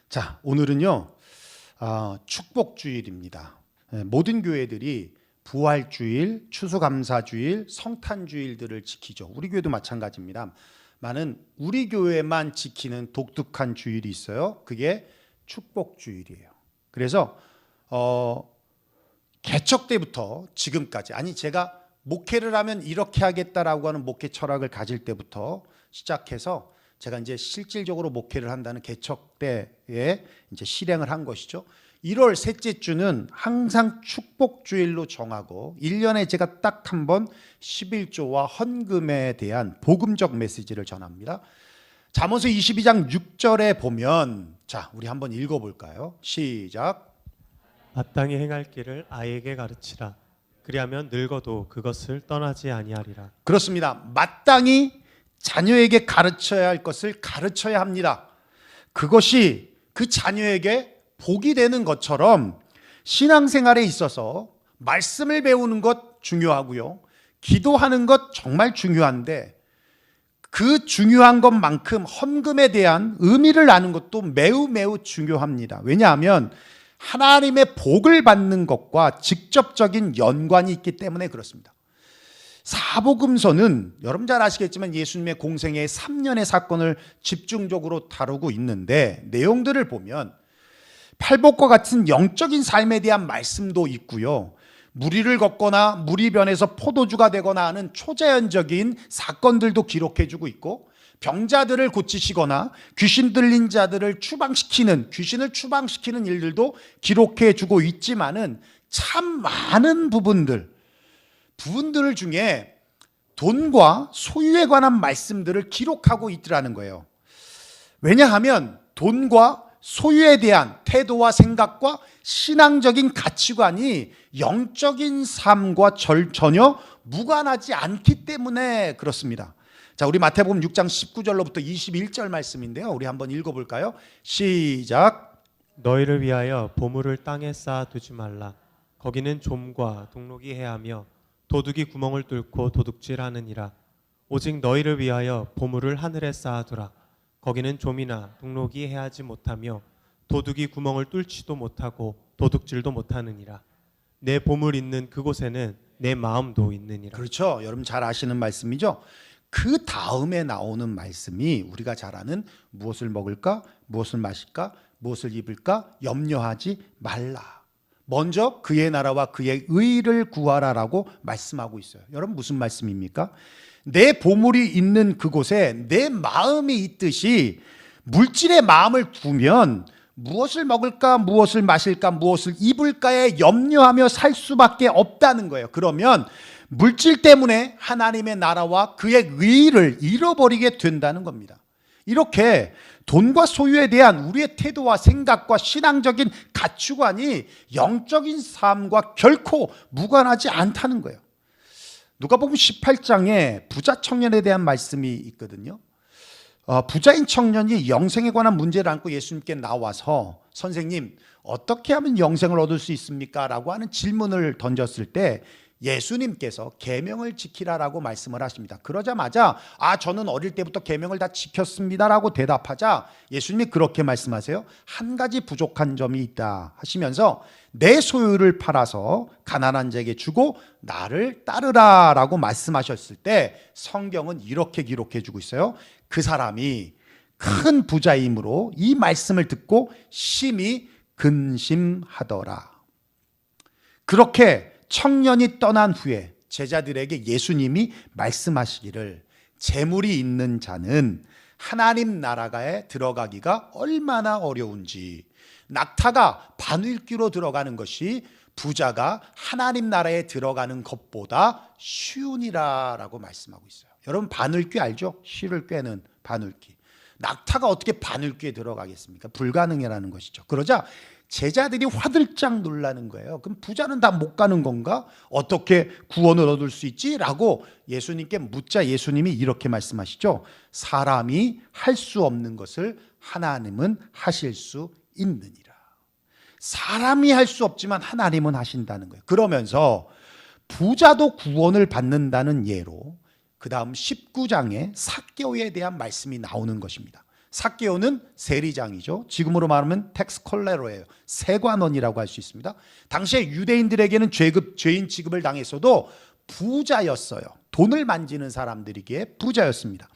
자, 오늘은요, 축복주일입니다. 모든 교회들이 부활주일, 추수감사주일, 성탄주일들을 지키죠. 우리 교회도 마찬가지입니다. 많은 우리 교회만 지키는 독특한 주일이 있어요. 그게 축복주일이에요. 그래서 개척 때부터 지금까지, 아니 제가 목회를 하면 이렇게 하겠다라고 하는 목회 철학을 가질 때부터 시작해서 제가 이제 실질적으로 목회를 한다는 개척 때에 이제 실행을 한 것이죠. 1월 셋째 주는 항상 축복주일로 정하고 1년에 제가 딱 한 번 11조와 헌금에 대한 복음적 메시지를 전합니다. 잠언서 22장 6절에 보면, 자, 우리 한번 읽어볼까요? 시작. 마땅히 행할 길을 아이에게 가르치라. 그리하면 늙어도 그것을 떠나지 아니하리라. 그렇습니다. 마땅히 자녀에게 가르쳐야 할 것을 가르쳐야 합니다. 그것이 그 자녀에게 복이 되는 것처럼 신앙생활에 있어서 말씀을 배우는 것 중요하고요. 기도하는 것 정말 중요한데 그 중요한 것만큼 헌금에 대한 의미를 아는 것도 매우 매우 중요합니다. 왜냐하면 하나님의 복을 받는 것과 직접적인 연관이 있기 때문에 그렇습니다. 사복음서는 여러분 잘 아시겠지만 예수님의 공생의 3년의 사건을 집중적으로 다루고 있는데 내용들을 보면 팔복과 같은 영적인 삶에 대한 말씀도 있고요. 무리를 걷거나 무리 변해서 포도주가 되거나 하는 초자연적인 사건들도 기록해주고 있고 병자들을 고치시거나 귀신 들린 자들을 귀신을 추방시키는 일들도 기록해주고 있지만은 참 많은 부분들 중에 돈과 소유에 관한 말씀들을 기록하고 있더라는 거예요. 왜냐하면 돈과 소유에 대한 태도와 생각과 신앙적인 가치관이 영적인 삶과 전혀 무관하지 않기 때문에 그렇습니다. 자, 우리 마태복음 6장 19절로부터 21절 말씀인데요. 우리 한번 읽어볼까요? 시작. 너희를 위하여 보물을 땅에 쌓아두지 말라. 거기는 좀과 동록이 해하며 도둑이 구멍을 뚫고 도둑질하느니라. 오직 너희를 위하여 보물을 하늘에 쌓아두라. 거기는 좀이나 동록이 해하지 못하며 도둑이 구멍을 뚫지도 못하고 도둑질도 못하느니라. 내 보물 있는 그곳에는 내 마음도 있느니라. 그렇죠. 여러분 잘 아시는 말씀이죠. 그 다음에 나오는 말씀이 우리가 잘 아는 무엇을 먹을까, 무엇을 마실까, 무엇을 입을까 염려하지 말라. 먼저 그의 나라와 그의 의를 구하라라고 말씀하고 있어요. 여러분 무슨 말씀입니까? 내 보물이 있는 그곳에 내 마음이 있듯이 물질의 마음을 두면 무엇을 먹을까, 무엇을 마실까, 무엇을 입을까에 염려하며 살 수밖에 없다는 거예요. 그러면 물질 때문에 하나님의 나라와 그의 의를 잃어버리게 된다는 겁니다. 이렇게 돈과 소유에 대한 우리의 태도와 생각과 신앙적인 가치관이 영적인 삶과 결코 무관하지 않다는 거예요. 누가복음 18장에 부자 청년에 대한 말씀이 있거든요. 부자인 청년이 영생에 관한 문제를 안고 예수님께 나와서 선생님 어떻게 하면 영생을 얻을 수 있습니까? 라고 하는 질문을 던졌을 때 예수님께서 계명을 지키라라고 말씀을 하십니다. 그러자마자 저는 어릴 때부터 계명을 다 지켰습니다라고 대답하자 예수님이 그렇게 말씀하세요. 한 가지 부족한 점이 있다 하시면서 내 소유를 팔아서 가난한 자에게 주고 나를 따르라라고 말씀하셨을 때 성경은 이렇게 기록해 주고 있어요. 그 사람이 큰 부자이므로 이 말씀을 듣고 심히 근심하더라. 그렇게 청년이 떠난 후에 제자들에게 예수님이 말씀하시기를 재물이 있는 자는 하나님 나라에 들어가기가 얼마나 어려운지, 낙타가 바늘귀로 들어가는 것이 부자가 하나님 나라에 들어가는 것보다 쉬우니라라고 말씀하고 있어요. 여러분 바늘귀 알죠? 실을 꿰는 바늘귀. 낙타가 어떻게 바늘귀에 들어가겠습니까? 불가능이라는 것이죠. 그러자 제자들이 화들짝 놀라는 거예요. 그럼 부자는 다 못 가는 건가? 어떻게 구원을 얻을 수 있지? 라고 예수님께 묻자 예수님이 이렇게 말씀하시죠. 사람이 할 수 없는 것을 하나님은 하실 수 있느니라. 사람이 할 수 없지만 하나님은 하신다는 거예요. 그러면서 부자도 구원을 받는다는 예로 그 다음 19장에 삭개오에 대한 말씀이 나오는 것입니다. 삭개오는 세리장이죠. 지금으로 말하면 텍스 콜레로예요. 세관원이라고 할 수 있습니다. 당시에 유대인들에게는 죄인 취급을 당했어도 부자였어요. 돈을 만지는 사람들이기에 부자였습니다.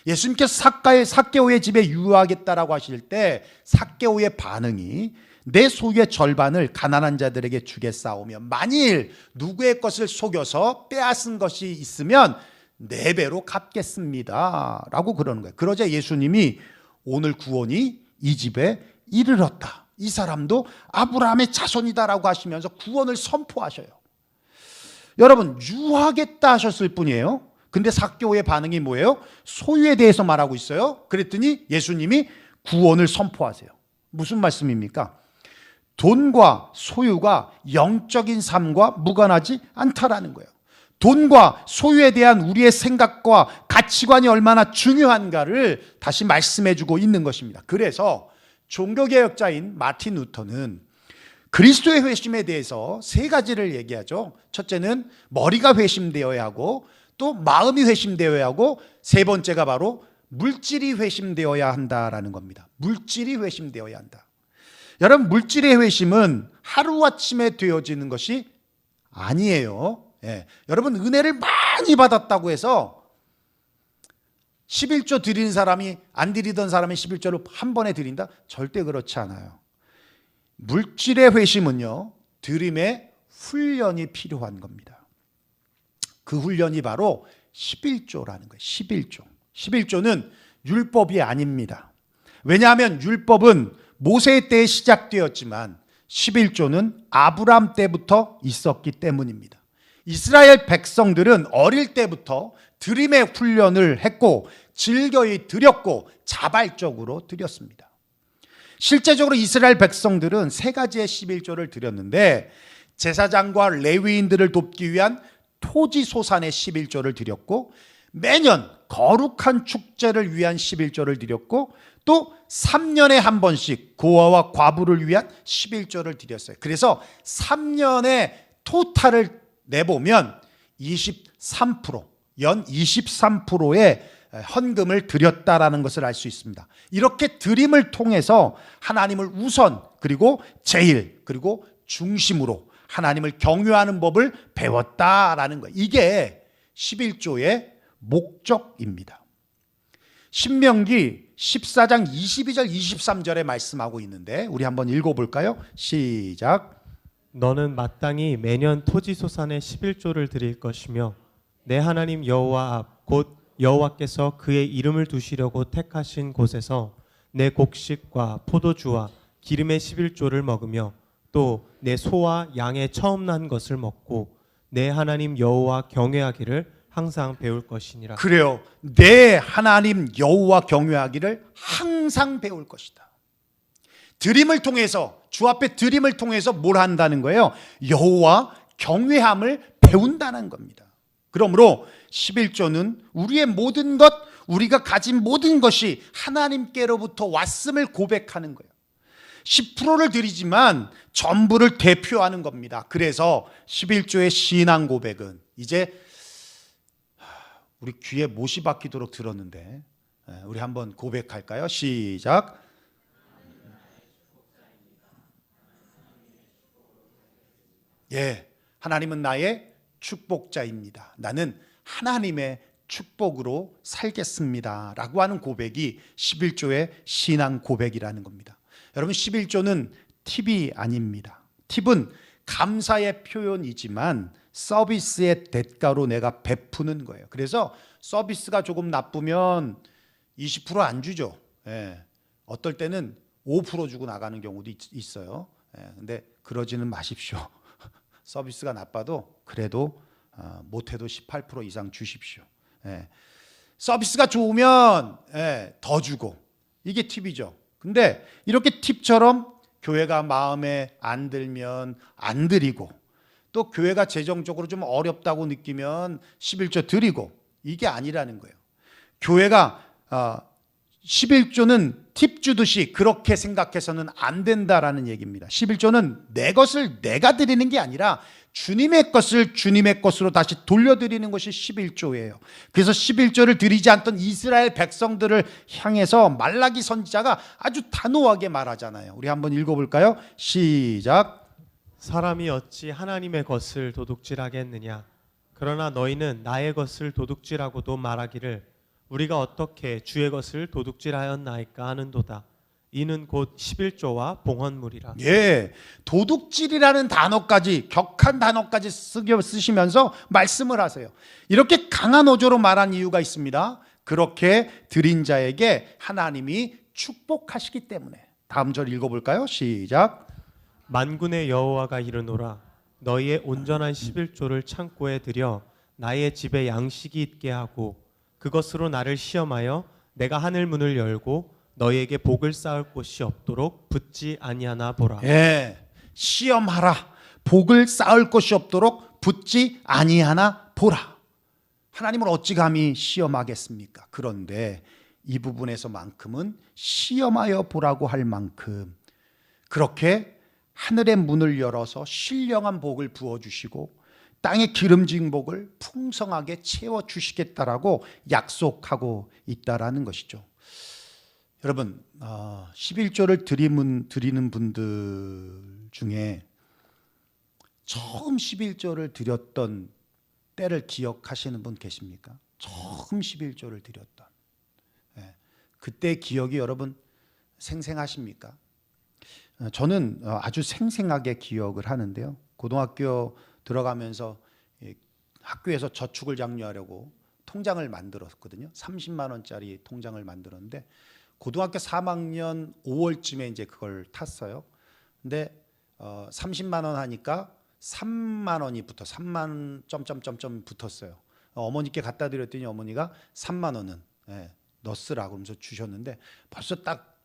예수님께서 삭개오의 집에 유하겠다라고 하실 때 삭개오의 반응이 내 소유의 절반을 가난한 자들에게 주겠사오며 만일 누구의 것을 속여서 빼앗은 것이 있으면 4배로 갚겠습니다 라고 그러는 거예요. 그러자 예수님이 오늘 구원이 이 집에 이르렀다, 이 사람도 아브라함의 자손이다라고 하시면서 구원을 선포하셔요. 여러분, 유하겠다 하셨을 뿐이에요. 근데 삭개오의 반응이 뭐예요? 소유에 대해서 말하고 있어요. 그랬더니 예수님이 구원을 선포하세요. 무슨 말씀입니까? 돈과 소유가 영적인 삶과 무관하지 않다라는 거예요. 돈과 소유에 대한 우리의 생각과 가치관이 얼마나 중요한가를 다시 말씀해주고 있는 것입니다. 그래서 종교개혁자인 마틴 루터는 그리스도의 회심에 대해서 3가지를 얘기하죠. 첫째는 머리가 회심되어야 하고, 또 마음이 회심되어야 하고, 3번째가 바로 물질이 회심되어야 한다라는 겁니다. 물질이 회심되어야 한다. 여러분, 물질의 회심은 하루아침에 되어지는 것이 아니에요. 여러분, 은혜를 많이 받았다고 해서 11조 드리는 사람이 안 드리던 사람이 11조를 한 번에 드린다? 절대 그렇지 않아요. 물질의 회심은요, 드림의 훈련이 필요한 겁니다. 그 훈련이 바로 11조라는 거예요. 11조. 11조는 율법이 아닙니다. 왜냐하면 율법은 모세 때에 시작되었지만 11조는 아브람 때부터 있었기 때문입니다. 이스라엘 백성들은 어릴 때부터 드림의 훈련을 했고 즐거이 드렸고 자발적으로 드렸습니다. 실제적으로 이스라엘 백성들은 3가지의 11조를 드렸는데 제사장과 레위인들을 돕기 위한 토지 소산의 11조를 드렸고, 매년 거룩한 축제를 위한 11조를 드렸고, 또 3년에 한 번씩 고아와 과부를 위한 11조를 드렸어요. 그래서 3년의 토탈을 내보면 23%, 연 23%의 헌금을 드렸다라는 것을 알 수 있습니다. 이렇게 드림을 통해서 하나님을 우선, 그리고 제일, 그리고 중심으로 하나님을 경외하는 법을 배웠다라는 거예요. 이게 11조의 목적입니다. 신명기 14장 22절 23절에 말씀하고 있는데 우리 한번 읽어볼까요? 시작. 너는 마땅히 매년 토지소산의 11조를 드릴 것이며 내 하나님 여호와 앞 곧 여호와께서 그의 이름을 두시려고 택하신 곳에서 내 곡식과 포도주와 기름의 11조를 먹으며 또 내 소와 양의 처음 난 것을 먹고 내 하나님 여호와 경외하기를 항상 배울 것이니라. 그래요. 내 하나님 여호와 경외하기를 항상 배울 것이다. 드림을 통해서, 주 앞에 드림을 통해서 뭘 한다는 거예요? 여호와 경외함을 배운다는 겁니다. 그러므로 11조는 우리의 모든 것, 우리가 가진 모든 것이 하나님께로부터 왔음을 고백하는 거예요. 10%를 드리지만 전부를 대표하는 겁니다. 그래서 11조의 신앙 고백은 이제 우리 귀에 못이 박히도록 들었는데 우리 한번 고백할까요? 시작. 예, 하나님은 나의 축복자입니다. 나는 하나님의 축복으로 살겠습니다 라고 하는 고백이 11조의 신앙 고백이라는 겁니다. 여러분, 11조는 팁이 아닙니다. 팁은 감사의 표현이지만 서비스의 대가로 내가 베푸는 거예요. 그래서 서비스가 조금 나쁘면 20% 안 주죠. 예. 어떨 때는 5% 주고 나가는 경우도 있어요. 예. 근데 그러지는 마십시오. 서비스가 나빠도 그래도 못해도 18% 이상 주십시오. 예. 서비스가 좋으면 더 주고, 이게 팁이죠. 근데 이렇게 팁처럼 교회가 마음에 안 들면 안 드리고, 또 교회가 재정적으로 좀 어렵다고 느끼면 11조 드리고, 이게 아니라는 거예요. 교회가 11조는 팁 주듯이 그렇게 생각해서는 안 된다라는 얘기입니다. 11조는 내 것을 내가 드리는 게 아니라 주님의 것을 주님의 것으로 다시 돌려드리는 것이 11조예요. 그래서 11조를 드리지 않던 이스라엘 백성들을 향해서 말라기 선지자가 아주 단호하게 말하잖아요. 우리 한번 읽어볼까요? 시작. 사람이 어찌 하나님의 것을 도둑질하겠느냐. 그러나 너희는 나의 것을 도둑질하고도 말하기를 우리가 어떻게 주의 것을 도둑질하였나이까 하는도다. 이는 곧 11조와 봉헌물이라. 예, 도둑질이라는 단어까지, 격한 단어까지 쓰시면서 말씀을 하세요. 이렇게 강한 어조로 말한 이유가 있습니다. 그렇게 드린 자에게 하나님이 축복하시기 때문에. 다음 절 읽어볼까요? 시작. 만군의 여호와가 이르노라. 너희의 온전한 11조를 창고에 들여 나의 집에 양식이 있게 하고 그것으로 나를 시험하여 내가 하늘 문을 열고 너희에게 복을 쌓을 곳이 없도록 붙지 아니하나 보라. 예, 시험하라. 복을 쌓을 곳이 없도록 붙지 아니하나 보라. 하나님을 어찌 감히 시험하겠습니까? 그런데 이 부분에서만큼은 시험하여 보라고 할 만큼 그렇게 하늘의 문을 열어서 신령한 복을 부어주시고 땅의 기름진 복을 풍성하게 채워주시겠다라고 약속하고 있다라는 것이죠. 여러분, 11조를 드리는 분들 중에 처음 11조를 드렸던 때를 기억하시는 분 계십니까? 처음 11조를 드렸던 그때 기억이 여러분 생생하십니까? 저는 아주 생생하게 기억을 하는데요. 고등학교 들어가면서 학교에서 저축을 장려하려고 통장을 만들었거든요. 30만 원짜리 통장을 만들었는데 고등학교 3학년 5월쯤에 이제 그걸 탔어요. 근데 30만 원 하니까 3만 원이 붙어 3만 점점점점 붙었어요. 어머니께 갖다 드렸더니 어머니가 3만 원은 넣으라고 그러면서 주셨는데 벌써 딱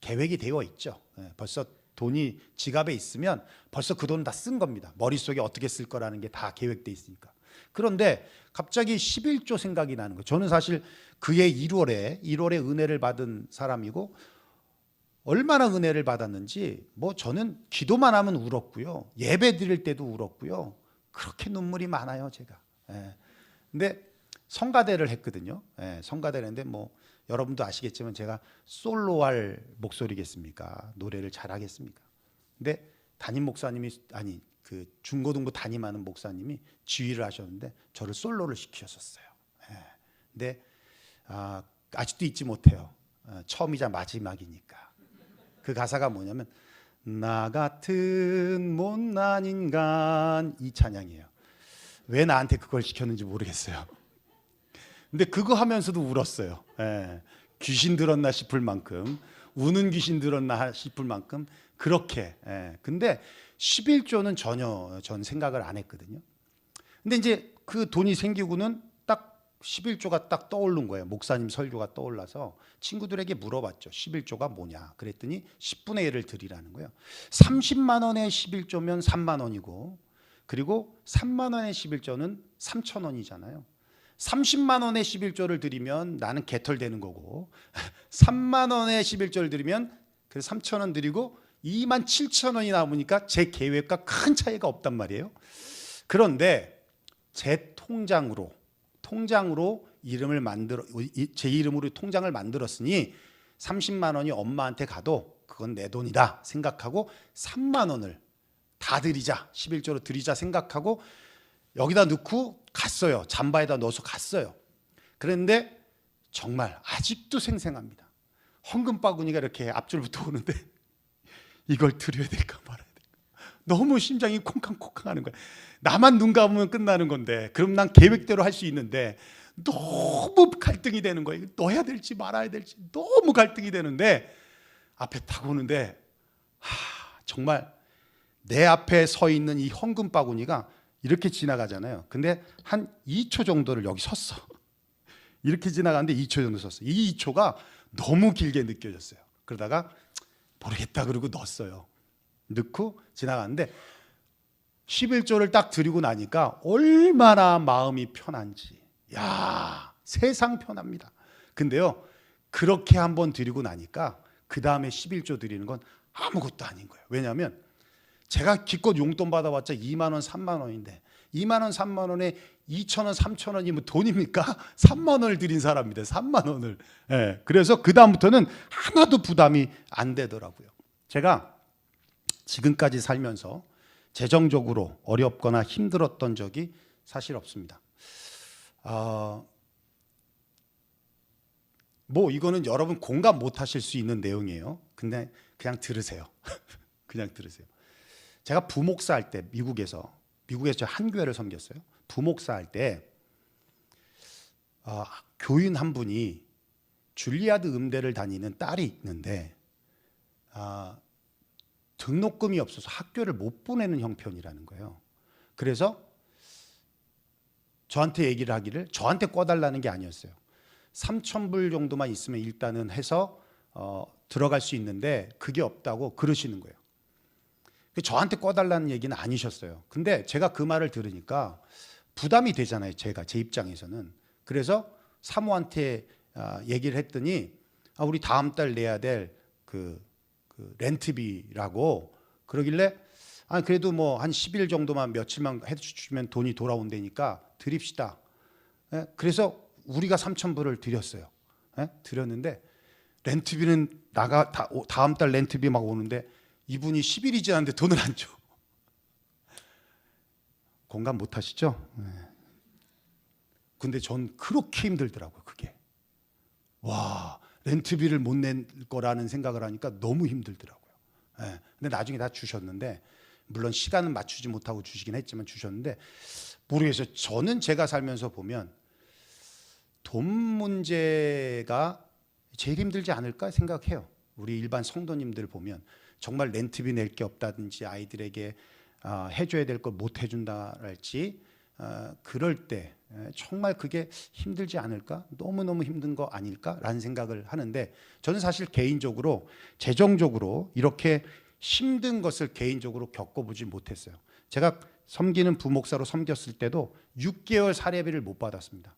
계획이 되어 있죠. 벌써 돈이 지갑에 있으면 벌써 그 돈 다 쓴 겁니다. 머릿속에 어떻게 쓸 거라는 게 다 계획돼 있으니까. 그런데 갑자기 11조 생각이 나는 거예요. 저는 사실 그해 1월에 은혜를 받은 사람이고 얼마나 은혜를 받았는지 뭐 저는 기도만 하면 울었고요. 예배 드릴 때도 울었고요. 그렇게 눈물이 많아요, 제가. 근데 성가대를 했거든요. 성가대를 했는데 뭐 여러분도 아시겠지만 제가 솔로 할 목소리겠습니까? 노래를 잘하겠습니까? 근데 담임 목사님이 그 중고등부 담임하는 목사님이 지휘를 하셨는데 저를 솔로를 시키셨어요. 근데 아직도 잊지 못해요. 처음이자 마지막이니까. 그 가사가 뭐냐면 나 같은 못난 인간 이 찬양이에요. 왜 나한테 그걸 시켰는지 모르겠어요. 근데 그거 하면서도 울었어요. 귀신 들었나 싶을 만큼 우는 귀신 들었나 싶을 만큼 그렇게. 근데 11조는 전혀 전 생각을 안 했거든요. 근데 이제 그 돈이 생기고는 딱 11조가 딱 떠오른 거예요. 목사님 설교가 떠올라서 친구들에게 물어봤죠. 11조가 뭐냐? 그랬더니 10분의 1을 드리라는 거예요. 30만 원의 11조면 3만 원이고 그리고 3만 원의 11조는 3천 원이잖아요. 30만 원의 11조를 드리면 나는 개털되는 거고 3만 원의 11조를 드리면 그래서 3천 원 드리고 2만 7천 원이 남으니까 제 계획과 큰 차이가 없단 말이에요. 그런데 제 통장으로 이름을 제 이름으로 통장을 만들었으니 30만 원이 엄마한테 가도 그건 내 돈이다 생각하고 3만 원을 다 드리자 11조로 드리자 생각하고 여기다 넣고 갔어요. 잠바에다 넣어서 갔어요. 그런데 정말 아직도 생생합니다. 헌금 바구니가 이렇게 앞줄부터 오는데 이걸 드려야 될까 말아야 될까. 너무 심장이 콩캉콩캉 하는 거야. 나만 눈 감으면 끝나는 건데 그럼 난 계획대로 할 수 있는데 너무 갈등이 되는 거예요. 넣어야 될지 말아야 될지 너무 갈등이 되는데 앞에 딱 오는데 정말 내 앞에 서 있는 이 헌금 바구니가 이렇게 지나가잖아요. 근데 한 2초 정도를 여기 섰어. 이렇게 지나가는데 2초 정도 섰어. 이 2초가 너무 길게 느껴졌어요. 그러다가 모르겠다 그러고 넣었어요. 넣고 지나갔는데 11조를 딱 드리고 나니까 얼마나 마음이 편한지. 야, 세상 편합니다. 근데요. 그렇게 한번 드리고 나니까 그 다음에 11조 드리는 건 아무것도 아닌 거예요. 왜냐하면 제가 기껏 용돈 받아봤자 2만 원, 3만 원인데 2만 원, 3만 원에 2천 원, 3천 원이면 돈입니까? 3만 원을 드린 사람입니다. 3만 원을. 예, 그래서 그 다음부터는 하나도 부담이 안 되더라고요. 제가 지금까지 살면서 재정적으로 어렵거나 힘들었던 적이 사실 없습니다. 뭐 이거는 여러분 공감 못 하실 수 있는 내용이에요. 근데 그냥 들으세요. 그냥 들으세요. 제가 부목사 할 때 미국에서 저 한 교회를 섬겼어요. 부목사 할 때 교인 한 분이 줄리아드 음대를 다니는 딸이 있는데 등록금이 없어서 학교를 못 보내는 형편이라는 거예요. 그래서 저한테 얘기를 하기를, 저한테 꿔달라는 게 아니었어요. 3,000불 정도만 있으면 일단은 해서 들어갈 수 있는데 그게 없다고 그러시는 거예요. 저한테 꿔달라는 얘기는 아니셨어요. 근데 제가 그 말을 들으니까 부담이 되잖아요. 제 입장에서는. 그래서 사모한테 얘기를 했더니 우리 다음 달 내야 될 그 렌트비라고 그러길래 그래도 뭐 한 10일 정도만 며칠만 해주시면 돈이 돌아온다니까 드립시다. 예? 그래서 우리가 3,000불을 드렸어요. 예? 드렸는데 렌트비는 다음 달 렌트비 막 오는데 이분이 10일이 지났는데 돈을 안 줘. 공감 못 하시죠? 네. 근데 전 그렇게 힘들더라고요, 그게. 와, 렌트비를 못 낼 거라는 생각을 하니까 너무 힘들더라고요. 네. 근데 나중에 다 주셨는데, 물론 시간은 맞추지 못하고 주시긴 했지만 주셨는데, 모르겠어요. 저는 제가 살면서 보면 돈 문제가 제일 힘들지 않을까 생각해요. 우리 일반 성도님들 보면 정말 렌트비 낼 게 없다든지 아이들에게 해줘야 될 걸 못 해준다랄지 그럴 때 정말 그게 힘들지 않을까? 너무너무 힘든 거 아닐까라는 생각을 하는데, 저는 사실 개인적으로 재정적으로 이렇게 힘든 것을 개인적으로 겪어보지 못했어요. 제가 섬기는 부목사로 섬겼을 때도 6개월 사례비를 못 받았습니다.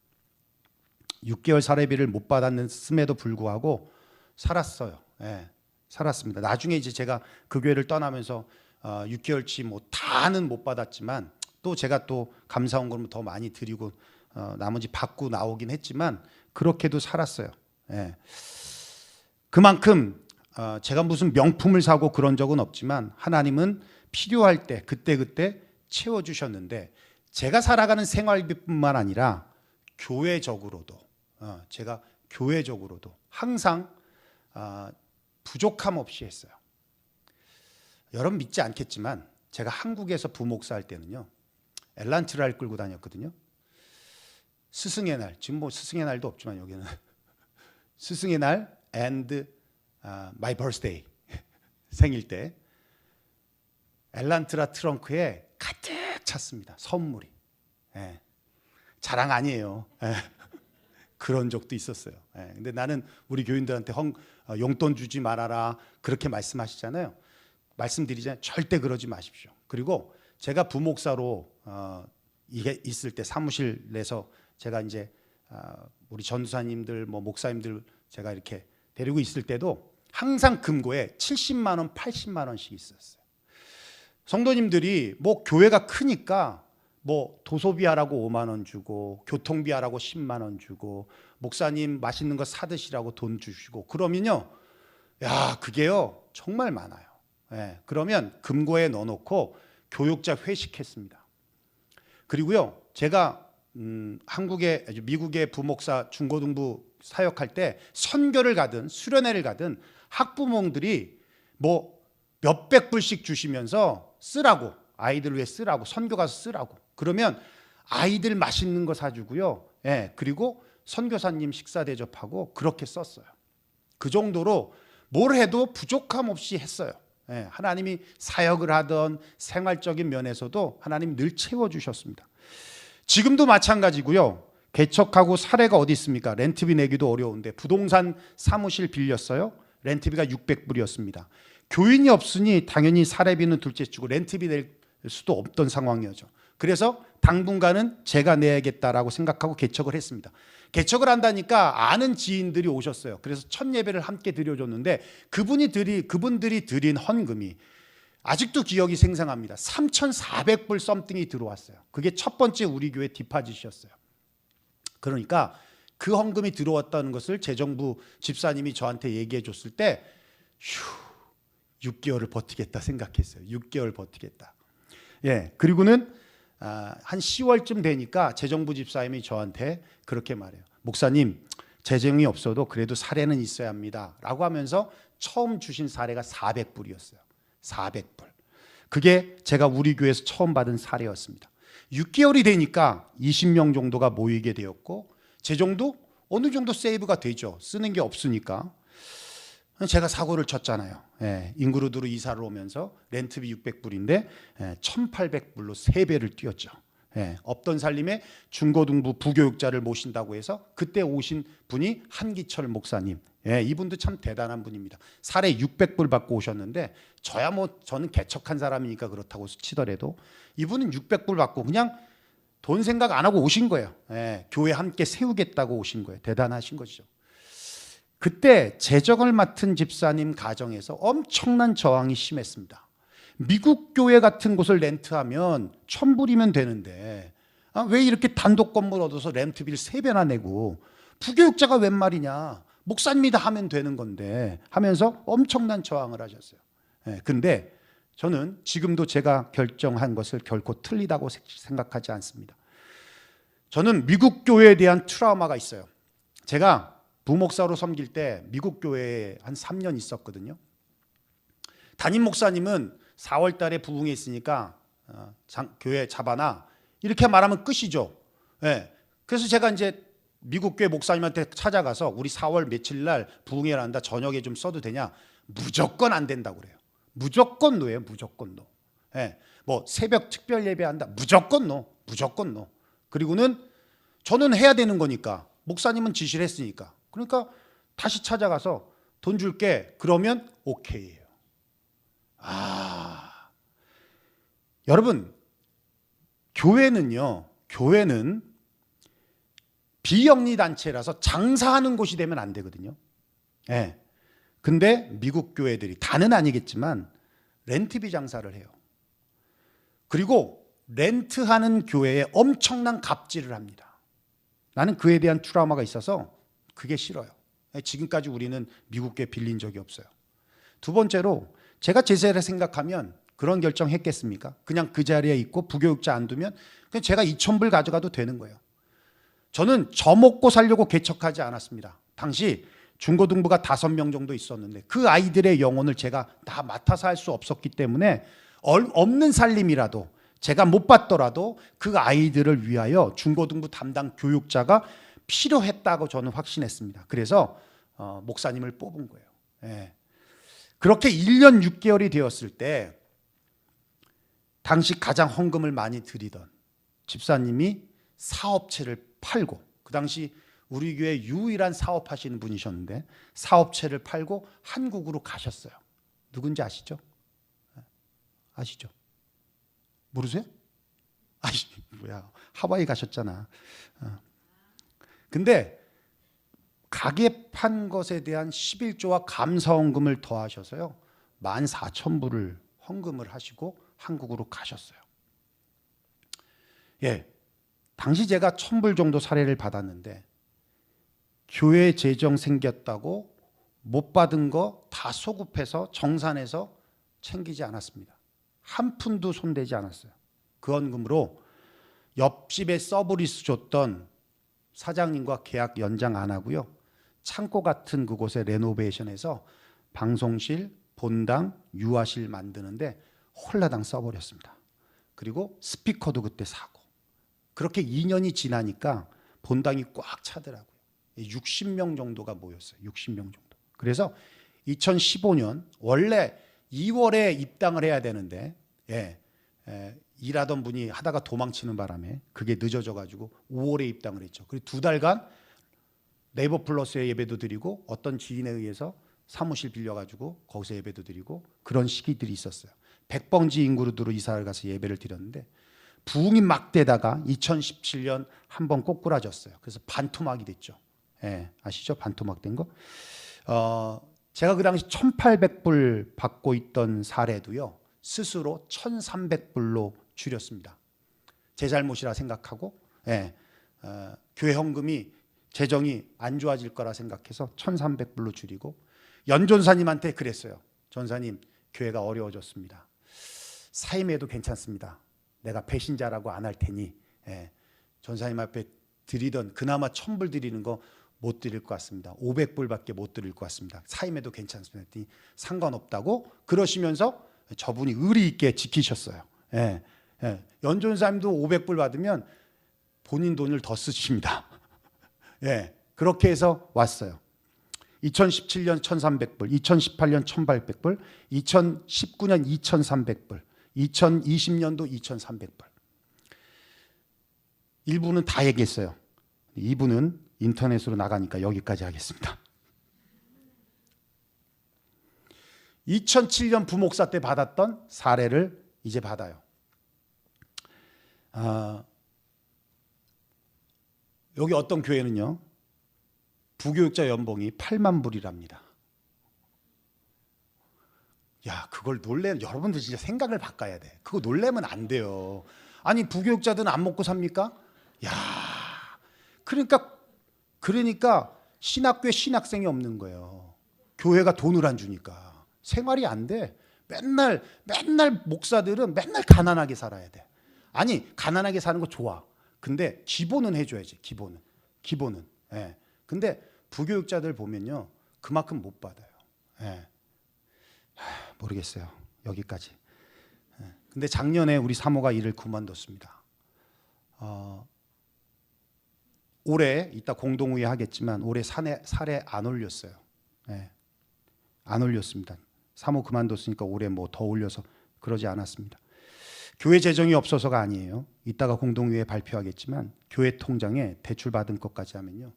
6개월 사례비를 못 받았음에도 불구하고 살았어요. 예, 살았습니다. 나중에 이제 제가 그 교회를 떠나면서 6개월치 뭐 다는 못 받았지만 또 제가 또 감사한 걸 더 많이 드리고 나머지 받고 나오긴 했지만 그렇게도 살았어요. 예. 그만큼 제가 무슨 명품을 사고 그런 적은 없지만 하나님은 필요할 때 그때 채워주셨는데, 제가 살아가는 생활비뿐만 아니라 교회적으로도 제가 교회적으로도 항상 부족함 없이 했어요. 여러분 믿지 않겠지만 제가 한국에서 부목사 할 때는요, 엘란트라를 끌고 다녔거든요. 스승의 날, 지금 뭐 스승의 날도 없지만 여기는 스승의 날 and my birthday 생일 때 엘란트라 트렁크에 가득 찼습니다. 선물이. 예. 자랑 아니에요. 예. 그런 적도 있었어요. 예. 근데 나는 우리 교인들한테 용돈 주지 말아라 그렇게 말씀하시잖아요. 말씀드리잖아요. 절대 그러지 마십시오. 그리고 제가 부목사로 이게 있을 때 사무실 내서 제가 이제 우리 전도사님들 뭐 목사님들 제가 이렇게 데리고 있을 때도 항상 금고에 70만 원, 80만 원씩 있었어요. 성도님들이 뭐 교회가 크니까 뭐 도소비하라고 5만 원 주고 교통비하라고 10만 원 주고 목사님 맛있는 거 사드시라고 돈 주시고 그러면요, 야 그게요 정말 많아요. 예, 그러면 금고에 넣어놓고 교육자 회식했습니다. 그리고요 제가 미국의 부목사 중고등부 사역할 때 선교를 가든 수련회를 가든 학부모들이 뭐 몇백 불씩 주시면서 쓰라고, 아이들 위해 쓰라고, 선교 가서 쓰라고. 그러면 아이들 맛있는 거 사주고요. 예, 그리고 선교사님 식사 대접하고 그렇게 썼어요. 그 정도로 뭘 해도 부족함 없이 했어요. 예, 하나님이 사역을 하던 생활적인 면에서도 하나님 늘 채워주셨습니다. 지금도 마찬가지고요. 개척하고 사례가 어디 있습니까? 렌트비 내기도 어려운데 부동산 사무실 빌렸어요. 렌트비가 600불이었습니다. 교인이 없으니 당연히 사례비는 둘째치고 렌트비 낼 수도 없던 상황이었죠. 그래서 당분간은 제가 내야겠다라고 생각하고 개척을 했습니다. 개척을 한다니까 아는 지인들이 오셨어요. 그래서 첫 예배를 함께 드려줬는데 그분들이 드린 헌금이 아직도 기억이 생생합니다. 3,400불 썸띵이 들어왔어요. 그게 첫 번째 우리 교회 디파짓이었어요. 그러니까 그 헌금이 들어왔다는 것을 재정부 집사님이 저한테 얘기해 줬을 때 6개월을 버티겠다 생각했어요. 6개월 버티겠다. 예, 그리고는 한 10월쯤 되니까 재정부 집사님이 저한테 그렇게 말해요. 목사님, 재정이 없어도 그래도 사례는 있어야 합니다. 라고 하면서 처음 주신 사례가 400불이었어요. 400불. 그게 제가 우리 교회에서 처음 받은 사례였습니다. 6개월이 되니까 20명 정도가 모이게 되었고 재정도 어느 정도 세이브가 되죠. 쓰는 게 없으니까. 제가 사고를 쳤잖아요. 예, 인그루드로 이사를 오면서 렌트비 600불인데 1,800불로 3배를 뛰었죠. 예, 없던 살림에 중고등부 부교육자를 모신다고 해서 그때 오신 분이 한기철 목사님. 예, 이분도 참 대단한 분입니다. 사례 600불 받고 오셨는데 저야 뭐 저는 개척한 사람이니까 그렇다고 치더라도 이분은 600불 받고 그냥 돈 생각 안 하고 오신 거예요. 예, 교회 함께 세우겠다고 오신 거예요. 대단하신 것이죠. 그때 재정을 맡은 집사님 가정에서 엄청난 저항이 심했습니다. 미국 교회 같은 곳을 렌트하면 1,000불이면 되는데 왜 이렇게 단독 건물 얻어서 렌트비를 3배나 내고 부교육자가 웬 말이냐, 목사님이다 하면 되는 건데 하면서 엄청난 저항을 하셨어요. 근데 저는 지금도 제가 결정한 것을 결코 틀리다고 생각하지 않습니다. 저는 미국 교회에 대한 트라우마가 있어요. 제가 부목사로 섬길 때 미국 교회에 한 3년 있었거든요. 담임 목사님은 4월 달에 부흥에 있으니까 교회 잡아놔 이렇게 말하면 끝이죠. 예. 그래서 제가 이제 미국 교회 목사님한테 찾아가서 우리 4월 며칠 날 부흥회 한다, 저녁에 좀 써도 되냐? 무조건 안 된다고 그래요. 무조건 노예요. 무조건 노. 예. 뭐 새벽 특별 예배한다. 무조건 노. 무조건 노. 그리고는 저는 해야 되는 거니까 목사님은 지시를 했으니까. 그러니까 다시 찾아가서 돈 줄게. 그러면 오케이예요. 여러분, 교회는 비영리 단체라서 장사하는 곳이 되면 안 되거든요. 예. 근데 미국 교회들이 다는 아니겠지만 렌트비 장사를 해요. 그리고 렌트하는 교회에 엄청난 갑질을 합니다. 나는 그에 대한 트라우마가 있어서 그게 싫어요. 지금까지 우리는 미국 교회 빌린 적이 없어요. 두 번째로 제가 제세를 생각하면 그런 결정했겠습니까? 그냥 그 자리에 있고 부교육자 안 두면 그냥 제가 2,000불 가져가도 되는 거예요. 저는 저 먹고 살려고 개척하지 않았습니다. 당시 중고등부가 5명 정도 있었는데 그 아이들의 영혼을 제가 다 맡아서 할 수 없었기 때문에 없는 살림이라도 제가 못 받더라도 그 아이들을 위하여 중고등부 담당 교육자가 필요했다고 저는 확신했습니다. 그래서 목사님을 뽑은 거예요. 예. 그렇게 1년 6개월이 되었을 때 당시 가장 헌금을 많이 드리던 집사님이 사업체를 팔고, 그 당시 우리 교회 유일한 사업하시는 분이셨는데 사업체를 팔고 한국으로 가셨어요. 누군지 아시죠? 아시죠? 모르세요? 뭐야, 하와이 가셨잖아. 근데 가게 판 것에 대한 11조와 감사헌금을 더하셔서요 14,000불을 헌금을 하시고 한국으로 가셨어요. 예, 당시 제가 1,000불 정도 사례를 받았는데 교회 재정 생겼다고 못 받은 거 다 소급해서 정산해서 챙기지 않았습니다. 한 푼도 손대지 않았어요. 그 헌금으로 옆집에 서브리스 줬던 사장님과 계약 연장 안 하고요, 창고 같은 그곳에 레노베이션해서 방송실, 본당, 유아실 만드는데 홀라당 써버렸습니다. 그리고 스피커도 그때 사고. 그렇게 2년이 지나니까 본당이 꽉 차더라고요. 60명 정도가 모였어요. 60명 정도. 그래서 2015년 원래 2월에 입당을 해야 되는데 일하던 분이 하다가 도망치는 바람에 그게 늦어져 가지고 5월에 입당을 했죠. 그리고 2달간 네이버 플러스에 예배도 드리고 어떤 지인에 의해서 사무실 빌려가지고 거기서 예배도 드리고 그런 시기들이 있었어요. 백범지 인구루드로 이사를 가서 예배를 드렸는데 부흥이 막 되다가 2017년 한번 꼬꾸라졌어요. 그래서 반토막이 됐죠. 예, 아시죠? 반토막 된 거. 제가 그 당시 1,800불 받고 있던 사례도요, 스스로 1,300불로 줄였습니다. 제 잘못이라 생각하고, 예, 교회 헌금이 재정이 안 좋아질 거라 생각해서 1,300불로 줄이고, 연전사님한테 그랬어요. 전사님, 교회가 어려워졌습니다. 사임해도 괜찮습니다. 내가 배신자라고 안 할 테니, 예, 전사님 앞에 드리던 그나마 1,000불 드리는 거 못 드릴 것 같습니다. 500불밖에 못 드릴 것 같습니다. 사임해도 괜찮습니다. 했더니 상관없다고 그러시면서 저분이 의리 있게 지키셨어요. 예, 예. 연전사님도 500불 받으면 본인 돈을 더 쓰십니다. 예, 그렇게 해서 왔어요. 2017년 1,300불, 2018년 1,800불, 2019년 2,300불, 2020년도 2,300불. 일부는 다 얘기했어요. 2부는 인터넷으로 나가니까 여기까지 하겠습니다. 2007년 부목사 때 받았던 사례를 이제 받아요. 여기 어떤 교회는요, 부교육자 연봉이 8만 불이랍니다. 야, 그걸 여러분들 진짜 생각을 바꿔야 돼. 그거 놀래면 안 돼요. 아니, 부교육자들은 안 먹고 삽니까? 야, 그러니까 신학교에 신학생이 없는 거예요. 교회가 돈을 안 주니까 생활이 안 돼. 맨날 목사들은 맨날 가난하게 살아야 돼. 아니, 가난하게 사는 거 좋아. 근데 기본은 해줘야지. 기본은. 예. 근데 부교육자들 보면요, 그만큼 못 받아요. 예. 모르겠어요. 여기까지. 예. 근데 작년에 우리 사모가 일을 그만뒀습니다. 올해 이따 공동회의 하겠지만 올해 사례 안 올렸어요. 예. 안 올렸습니다. 사모 그만뒀으니까 올해 뭐 더 올려서 그러지 않았습니다. 교회 재정이 없어서가 아니에요. 이따가 공동회의에 발표하겠지만 교회 통장에 대출 받은 것까지 하면요,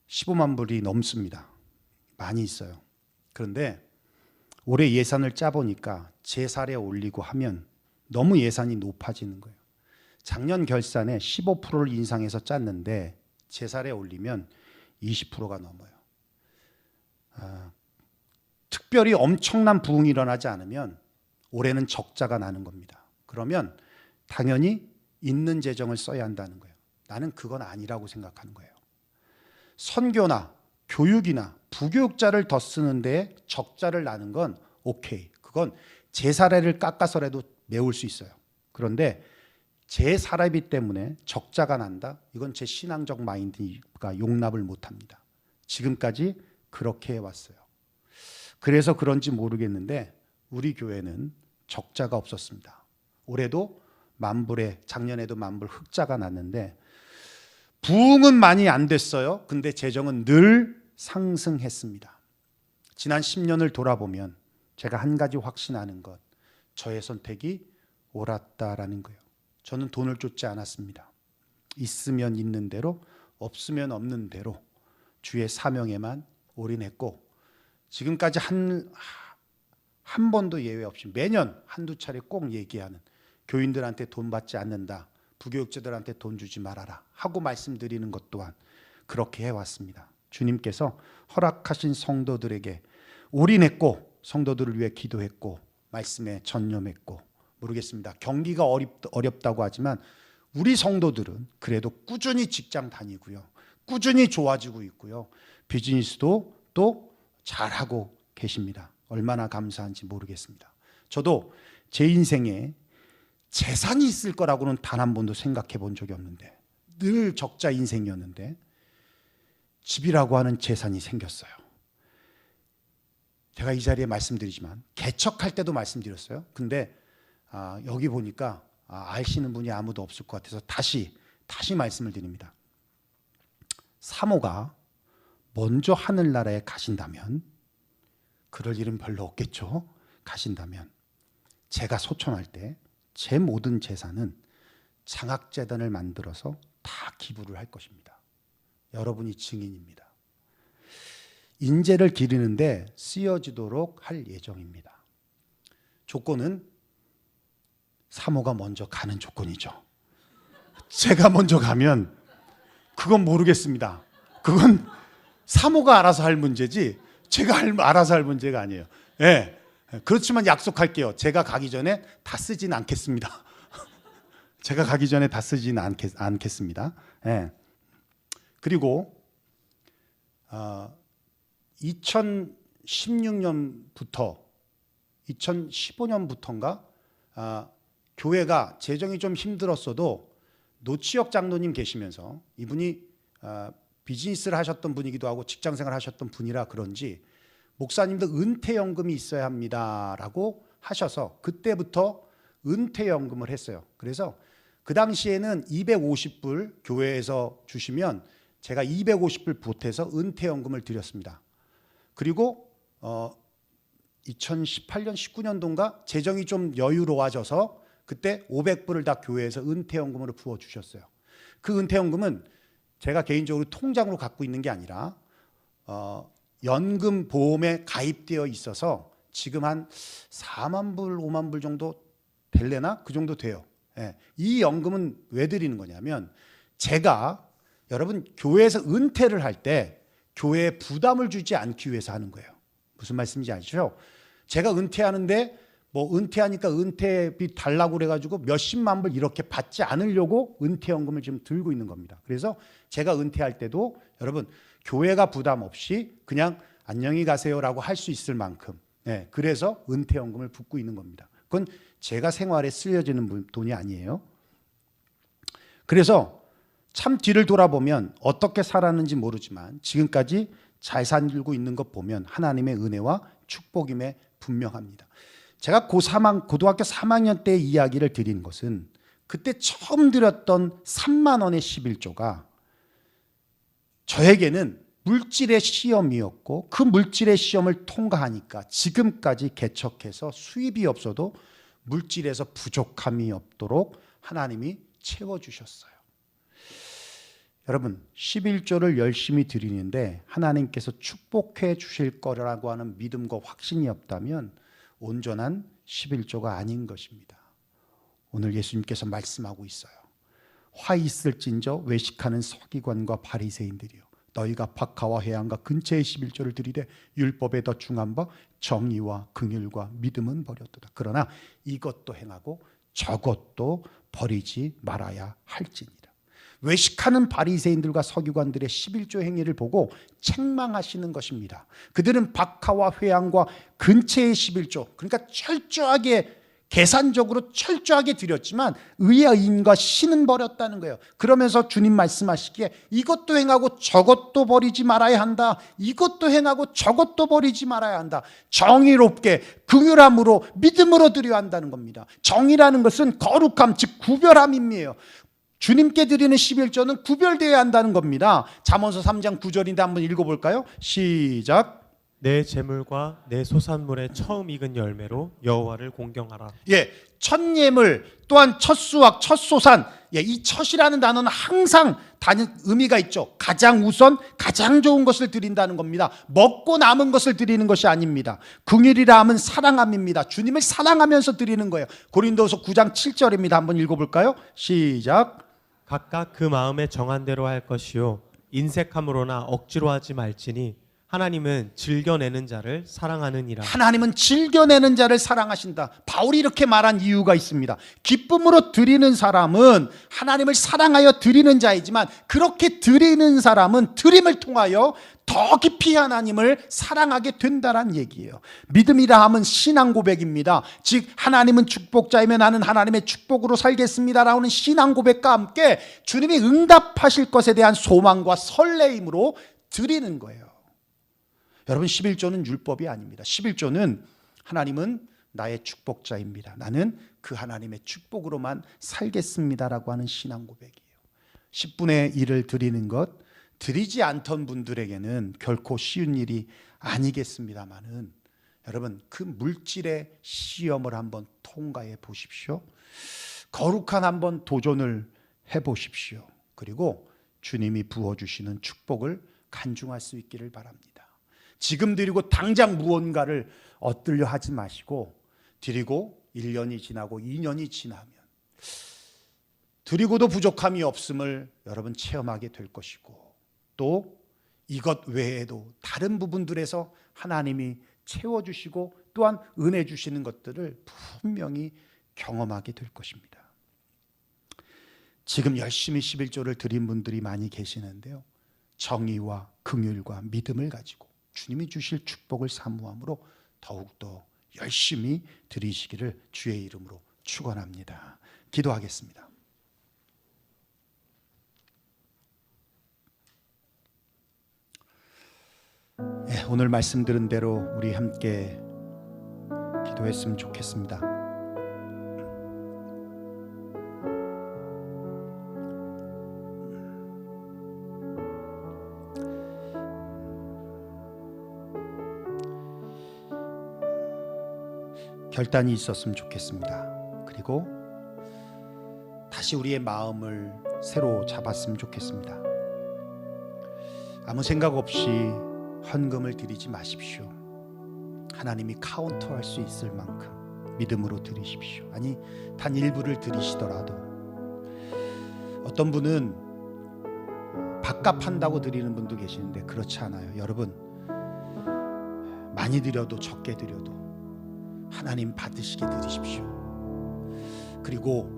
15만 불이 넘습니다. 많이 있어요. 그런데 올해 예산을 짜보니까 제 사례 올리고 하면 너무 예산이 높아지는 거예요. 작년 결산에 15%를 인상해서 짰는데 제 사례 올리면 20%가 넘어요. 특별히 엄청난 부흥이 일어나지 않으면 올해는 적자가 나는 겁니다. 그러면 당연히 있는 재정을 써야 한다는 거예요. 나는 그건 아니라고 생각하는 거예요. 선교나 교육이나 부교육자를 더 쓰는 데에 적자를 나는 건 오케이. 그건 제 사례를 깎아서라도 메울 수 있어요. 그런데 제 사례비 때문에 적자가 난다? 이건 제 신앙적 마인드가 용납을 못합니다. 지금까지 그렇게 해왔어요. 그래서 그런지 모르겠는데 우리 교회는 적자가 없었습니다. 올해도 만불에, 작년에도 만불 흑자가 났는데 부흥은 많이 안 됐어요. 근데 재정은 늘 상승했습니다. 지난 10년을 돌아보면 제가 한 가지 확신하는 것, 저의 선택이 옳았다라는 거예요. 저는 돈을 쫓지 않았습니다. 있으면 있는 대로, 없으면 없는 대로 주의 사명에만 올인했고, 지금까지 한 번도 예외 없이 매년 한두 차례 꼭 얘기하는, 교인들한테 돈 받지 않는다, 부교육자들한테 돈 주지 말아라 하고 말씀드리는 것 또한 그렇게 해왔습니다. 주님께서 허락하신 성도들에게 올인했고, 성도들을 위해 기도했고, 말씀에 전념했고, 모르겠습니다. 경기가 어렵다고 하지만 우리 성도들은 그래도 꾸준히 직장 다니고요, 꾸준히 좋아지고 있고요, 비즈니스도 또 잘하고 계십니다. 얼마나 감사한지 모르겠습니다. 저도 제 인생에 재산이 있을 거라고는 단 한 번도 생각해 본 적이 없는데, 늘 적자 인생이었는데 집이라고 하는 재산이 생겼어요. 제가 이 자리에 말씀드리지만 개척할 때도 말씀드렸어요. 근데 여기 보니까 아시는 분이 아무도 없을 것 같아서 다시 말씀을 드립니다. 사모가 먼저 하늘나라에 가신다면, 그럴 일은 별로 없겠죠. 가신다면 제가 소천할 때 제 모든 재산은 장학재단을 만들어서 다 기부를 할 것입니다. 여러분이 증인입니다. 인재를 기르는데 쓰여지도록 할 예정입니다. 조건은 사모가 먼저 가는 조건이죠. 제가 먼저 가면 그건 모르겠습니다. 그건 사모가 알아서 할 문제지 제가 알아서 할 문제가 아니에요. 예. 그렇지만 약속할게요. 제가 가기 전에 다 쓰진 않겠습니다. 제가 가기 전에 다 쓰지는 않겠습니다. 예. 그리고 2016년부터 2015년부터인가 교회가 재정이 좀 힘들었어도 노치혁 장로님 계시면서 이분이 비즈니스를 하셨던 분이기도 하고 직장생활 하셨던 분이라 그런지 목사님도 은퇴연금이 있어야 합니다라고 하셔서 그때부터 은퇴연금을 했어요. 그래서 그 당시에는 250불 교회에서 주시면 제가 250불 보태서 은퇴연금을 드렸습니다. 그리고 2018년 19년도인가 재정이 좀 여유로워져서 그때 500불을 다 교회에서 은퇴연금으로 부어주셨어요. 그 은퇴연금은 제가 개인적으로 통장으로 갖고 있는 게 아니라 연금 보험에 가입되어 있어서 지금 한 4만 불, 5만 불 정도 될래나? 그 정도 돼요. 예. 이 연금은 왜 드리는 거냐면 제가 여러분 교회에서 은퇴를 할 때 교회에 부담을 주지 않기 위해서 하는 거예요. 무슨 말씀인지 아시죠? 제가 은퇴하는데 뭐 은퇴하니까 은퇴비 달라고 그래가지고 몇십만 불 이렇게 받지 않으려고 은퇴연금을 지금 들고 있는 겁니다. 그래서 제가 은퇴할 때도 여러분 교회가 부담 없이 그냥 안녕히 가세요라고 할 수 있을 만큼 그래서 은퇴연금을 붓고 있는 겁니다. 그건 제가 생활에 쓰여지는 돈이 아니에요. 그래서 참 뒤를 돌아보면 어떻게 살았는지 모르지만 지금까지 잘 살고 있는 것 보면 하나님의 은혜와 축복임에 분명합니다. 제가 고등학교 3학년 때 이야기를 드린 것은 그때 처음 드렸던 3만 원의 11조가 저에게는 물질의 시험이었고 그 물질의 시험을 통과하니까 지금까지 개척해서 수입이 없어도 물질에서 부족함이 없도록 하나님이 채워주셨어요. 여러분 11조를 열심히 드리는데 하나님께서 축복해 주실 거라고 하는 믿음과 확신이 없다면 온전한 11조가 아닌 것입니다. 오늘 예수님께서 말씀하고 있어요. 화 있을진저 외식하는 서기관과 바리새인들이요 너희가 박하와 회양과 근처의 11조를 드리되 율법에 더 중한 바 정의와 긍휼과 믿음은 버렸도다. 그러나 이것도 행하고 저것도 버리지 말아야 할지니라. 외식하는 바리새인들과 서기관들의 11조 행위를 보고 책망하시는 것입니다. 그들은 박하와 회양과 근처의 11조 그러니까 철저하게 계산적으로 철저하게 드렸지만 의인과 신은 버렸다는 거예요. 그러면서 주님 말씀하시기에 이것도 행하고 저것도 버리지 말아야 한다. 이것도 행하고 저것도 버리지 말아야 한다. 정의롭게 긍휼함으로 믿음으로 드려야 한다는 겁니다. 정의라는 것은 거룩함 즉 구별함이에요. 주님께 드리는 11조는 구별되어야 한다는 겁니다. 잠언서 3장 9절인데 한번 읽어볼까요? 시작. 내 재물과 내 소산물의 처음 익은 열매로 여호와를 공경하라. 첫 예물 또한 첫 수확, 첫 소산. 이 첫이라는 단어는 항상 의미가 있죠. 가장 우선 가장 좋은 것을 드린다는 겁니다. 먹고 남은 것을 드리는 것이 아닙니다. 긍휼이라 함은 사랑함입니다. 주님을 사랑하면서 드리는 거예요. 고린도서 9장 7절입니다. 한번 읽어볼까요? 시작. 각각 그 마음에 정한 대로 할 것이요 인색함으로나 억지로 하지 말지니 하나님은 즐겨내는 자를 사랑하느니라. 하나님은 즐겨내는 자를 사랑하신다. 바울이 이렇게 말한 이유가 있습니다. 기쁨으로 드리는 사람은 하나님을 사랑하여 드리는 자이지만 그렇게 드리는 사람은 드림을 통하여 더 깊이 하나님을 사랑하게 된다는 얘기예요. 믿음이라 함은 신앙 고백입니다. 즉 하나님은 축복자이면 나는 하나님의 축복으로 살겠습니다라는 신앙 고백과 함께 주님이 응답하실 것에 대한 소망과 설레임으로 드리는 거예요. 여러분 11조는 율법이 아닙니다. 11조는 하나님은 나의 축복자입니다. 나는 그 하나님의 축복으로만 살겠습니다라고 하는 신앙 고백이에요. 10분의 1을 드리는 것 드리지 않던 분들에게는 결코 쉬운 일이 아니겠습니다만은 여러분 그 물질의 시험을 한번 통과해 보십시오. 거룩한 한번 도전을 해 보십시오. 그리고 주님이 부어주시는 축복을 간증할 수 있기를 바랍니다. 지금 드리고 당장 무언가를 얻으려 하지 마시고 드리고 1년이 지나고 2년이 지나면 드리고도 부족함이 없음을 여러분 체험하게 될 것이고, 또 이것 외에도 다른 부분들에서 하나님이 채워주시고 또한 은혜 주시는 것들을 분명히 경험하게 될 것입니다. 지금 열심히 11조를 드린 분들이 많이 계시는데요, 정의와 긍휼과 믿음을 가지고 주님이 주실 축복을 사모함으로 더욱더 열심히 드리시기를 주의 이름으로 축원합니다. 기도하겠습니다. 오늘 말씀 들은 대로 우리 함께 기도했으면 좋겠습니다. 결단이 있었으면 좋겠습니다. 그리고 다시 우리의 마음을 새로 잡았으면 좋겠습니다. 아무 생각 없이 헌금을 드리지 마십시오. 하나님이 카운터할 수 있을 만큼 믿음으로 드리십시오. 아니, 단 일부를 드리시더라도. 어떤 분은 밥값 한다고 드리는 분도 계시는데 그렇지 않아요. 여러분, 많이 드려도 적게 드려도 하나님 받으시게 드리십시오. 그리고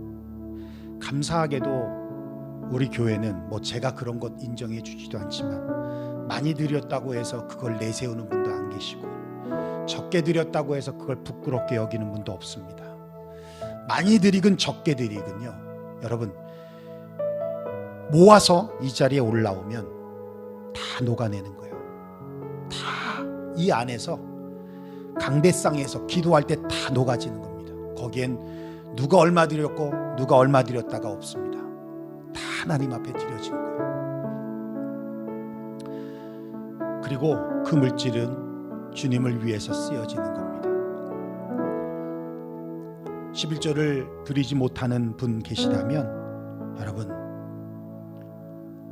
감사하게도 우리 교회는 뭐 제가 그런 것 인정해 주지도 않지만 많이 드렸다고 해서 그걸 내세우는 분도 안 계시고, 적게 드렸다고 해서 그걸 부끄럽게 여기는 분도 없습니다. 많이 드리건 적게 드리건요, 여러분 모아서 이 자리에 올라오면 다 녹아내는 거예요. 다 이 안에서 강대상에서 기도할 때 다 녹아지는 겁니다. 거기엔 누가 얼마 드렸고 누가 얼마 드렸다가 없습니다. 다 하나님 앞에 드려진 거예요. 그리고 그 물질은 주님을 위해서 쓰여지는 겁니다. 11조를 드리지 못하는 분 계시다면 여러분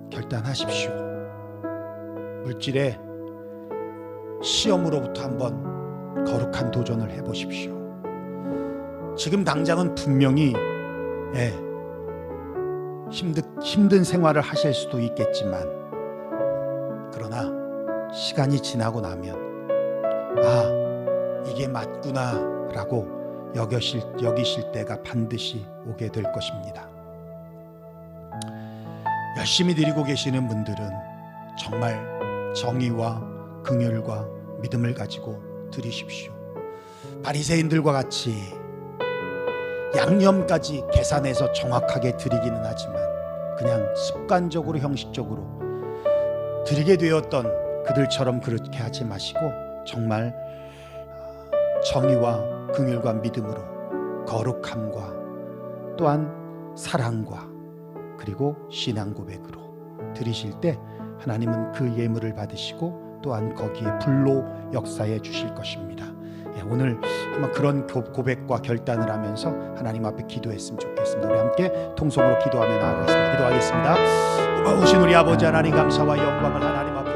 결단하십시오. 물질의 시험으로부터 한번 거룩한 도전을 해보십시오. 지금 당장은 분명히 힘든 생활을 하실 수도 있겠지만, 그러나 시간이 지나고 나면 이게 맞구나 라고 여기실 때가 반드시 오게 될 것입니다. 열심히 드리고 계시는 분들은 정말 정의와 긍휼과 믿음을 가지고 드리십시오. 바리새인들과 같이 양념까지 계산해서 정확하게 드리기는 하지만 그냥 습관적으로 형식적으로 드리게 되었던 그들처럼 그렇게 하지 마시고 정말 정의와 긍휼과 믿음으로 거룩함과 또한 사랑과 그리고 신앙 고백으로 드리실 때 하나님은 그 예물을 받으시고 또한 거기에 불로 역사해 주실 것입니다. 오늘 한번 그런 고백과 결단을 하면서 하나님 앞에 기도했으면 좋겠습니다. 우리 함께 통성으로 기도하며 나아가겠습니다. 기도하겠습니다. 고마우신 우리 아버지 하나님, 감사와 영광을 하나님 앞에